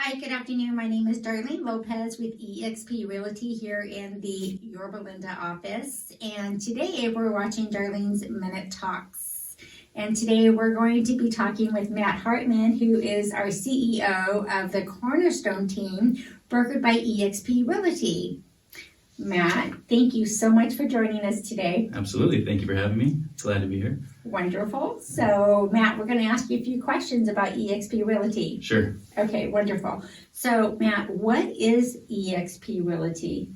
Hi, good afternoon. My name is Darlene Lopez with EXP Realty here in the Yorba Linda office. And today we're watching Darlene's Minute Talks. And today we're going to be talking with Matt Hartman, who is our CEO of the Cornerstone Team, brokered by EXP Realty. Matt, thank you so much for joining us today. Absolutely. Thank you for having me. Glad to be here. Wonderful. So, Matt, we're going to ask you a few questions about EXP Realty. Sure. Okay, wonderful. So, Matt, what is EXP Realty?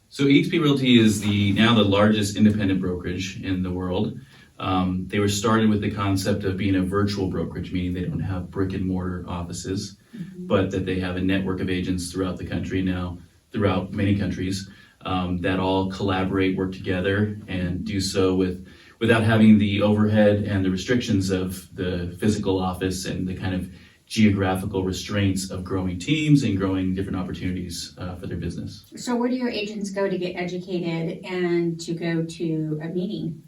So EXP Realty is now the largest independent brokerage in the world. They were started with the concept of being a virtual brokerage, meaning they don't have brick and mortar offices, but that they have a network of agents throughout the country now, throughout many countries, that all collaborate, work together, and do so without having the overhead and the restrictions of the physical office and the kind of geographical restraints of growing teams and growing different opportunities for their business. So where do your agents go to get educated and to go to a meeting?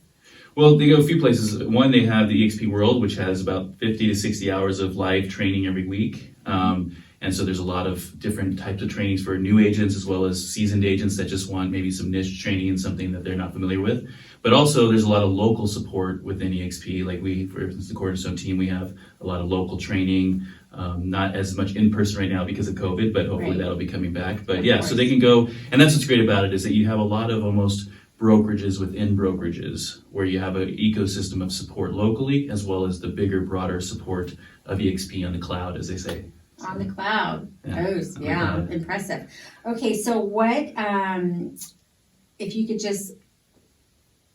Well, they go a few places. One, they have the EXP World, which has about 50 to 60 hours of live training every week. And so there's a lot of different types of trainings for new agents as well as seasoned agents that just want maybe some niche training in something that they're not familiar with. But also there's a lot of local support within EXP. Like for instance, the Cornerstone Team, we have a lot of local training, not as much in person right now because of COVID, but hopefully that'll be coming back. But yeah, so they can go, and that's what's great about it is that you have a lot of almost brokerages within brokerages where you have an ecosystem of support locally as well as the bigger, broader support of EXP on the cloud, as they say. On the cloud. Yeah, Impressive. Okay, so what, if you could just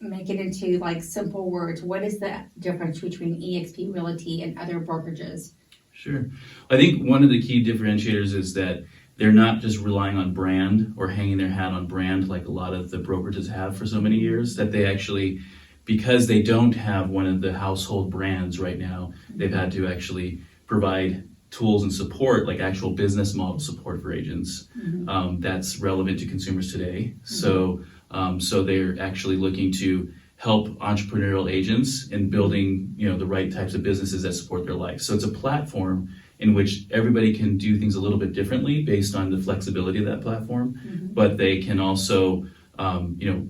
make it into like simple words, what is the difference between EXP Realty and other brokerages? Sure. I think one of the key differentiators is that they're not just relying on brand or hanging their hat on brand like a lot of the brokerages have for so many years, that they actually, because they don't have one of the household brands right now, they've had to actually provide tools and support, like actual business model support for agents, that's relevant to consumers today. So they're actually looking to help entrepreneurial agents in building, the right types of businesses that support their life. So it's a platform in which everybody can do things a little bit differently based on the flexibility of that platform, but they can also,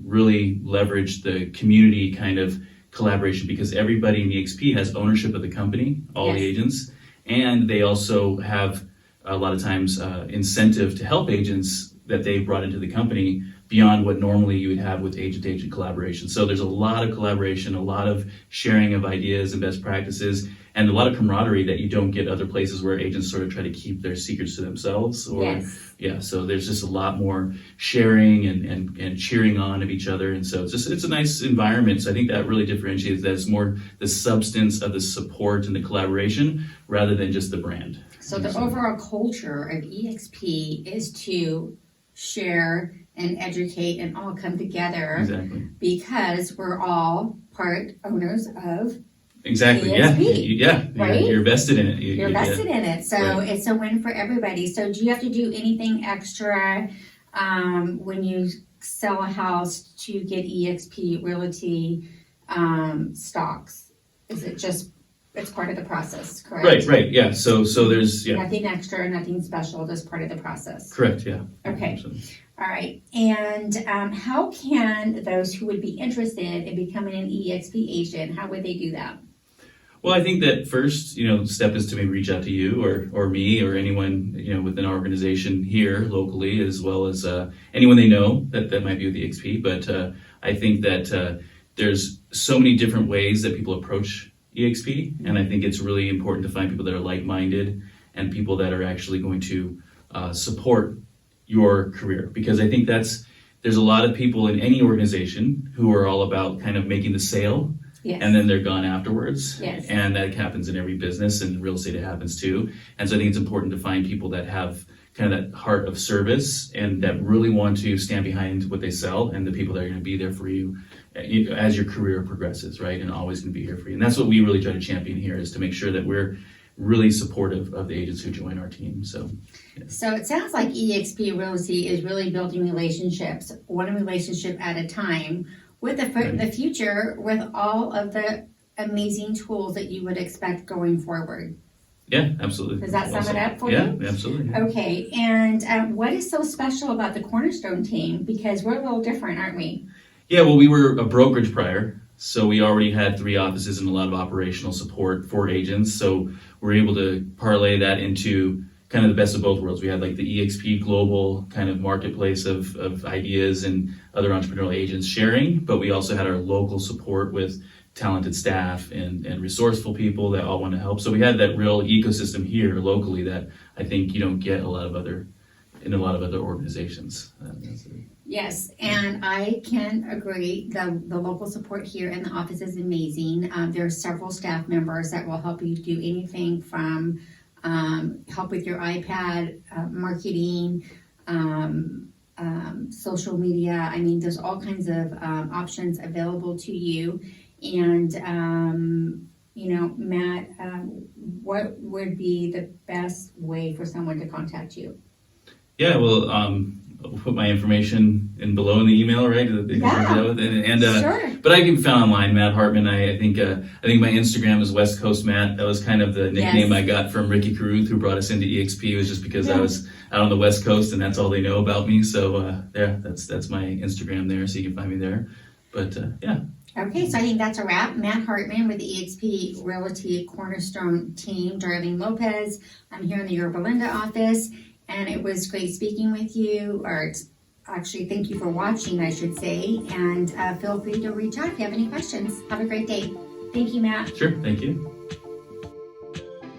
really leverage the community kind of collaboration because everybody in EXP has ownership of the company, all the agents. And they also have a lot of times incentive to help agents that they've brought into the company beyond what normally you would have with agent-to-agent collaboration. So there's a lot of collaboration, a lot of sharing of ideas and best practices, and a lot of camaraderie that you don't get other places where agents sort of try to keep their secrets to themselves. So there's just a lot more sharing and cheering on of each other. And so it's a nice environment. So I think that really differentiates that it's more the substance of the support and the collaboration rather than just the brand. So the overall culture of EXP is to share and educate and all come together. Exactly. Because we're all part owners of Exactly. EXP, right? You're vested in it. You're vested in it, so it's a win for everybody. So do you have to do anything extra when you sell a house to get EXP Realty stocks? Is it just it's part of the process, correct? Right. Yeah. So there's nothing extra, nothing special, just part of the process. Correct. Yeah. Okay. Absolutely. All right. And how can those who would be interested in becoming an EXP agent, how would they do that? Well, I think that first, step is to maybe reach out to you or me or anyone, within our organization here locally, as well as anyone they know that might be with EXP. But I think that there's so many different ways that people approach EXP, and I think it's really important to find people that are like-minded and people that are actually going to support your career, because I think there's a lot of people in any organization who are all about kind of making the sale. Yes. And then they're gone afterwards. Yes. And that happens in every business, and real estate it happens too. And so I think it's important to find people that have kind of that heart of service and that really want to stand behind what they sell, and the people that are going to be there for you as your career progresses, right? And always going to be here for you. And that's what we really try to champion here, is to make sure that we're really supportive of the agents who join our team. So it sounds like EXP Realty is really building relationships, one relationship at a time, with the future, with all of the amazing tools that you would expect going forward. Yeah, absolutely. Does that sum it up for Yeah, you? absolutely. Okay, and what is so special about the Cornerstone team? Because we're a little different, aren't we? Yeah, well, we were a brokerage prior, so we already had 3 offices and a lot of operational support for agents. So we're able to parlay that into kind of the best of both worlds. We had like the EXP global kind of marketplace of ideas and other entrepreneurial agents sharing, but we also had our local support with talented staff and resourceful people that all want to help. So we had that real ecosystem here locally that I think you don't get in a lot of other organizations. Yes, and I can agree. The local support here in the office is amazing. There are several staff members that will help you do anything from help with your iPad, marketing, social media. I mean, there's all kinds of options available to you. And, Matt, what would be the best way for someone to contact you? Yeah, well, I'll put my information below in the email, right? Yeah, sure. But I can be found online, Matt Hartman. I think my Instagram is West Coast Matt. That was kind of the nickname I got from Ricky Caruth, who brought us into EXP. It was just because I was out on the West Coast and that's all they know about me. So that's my Instagram there, so you can find me there. But yeah. Okay, so I think that's a wrap. Matt Hartman with the EXP Realty Cornerstone Team, Darlene Lopez. I'm here in the Yorba Linda office, and it was great speaking with you. Actually, thank you for watching, I should say, and feel free to reach out if you have any questions. Have a great day. Thank you, Matt. Sure, thank you.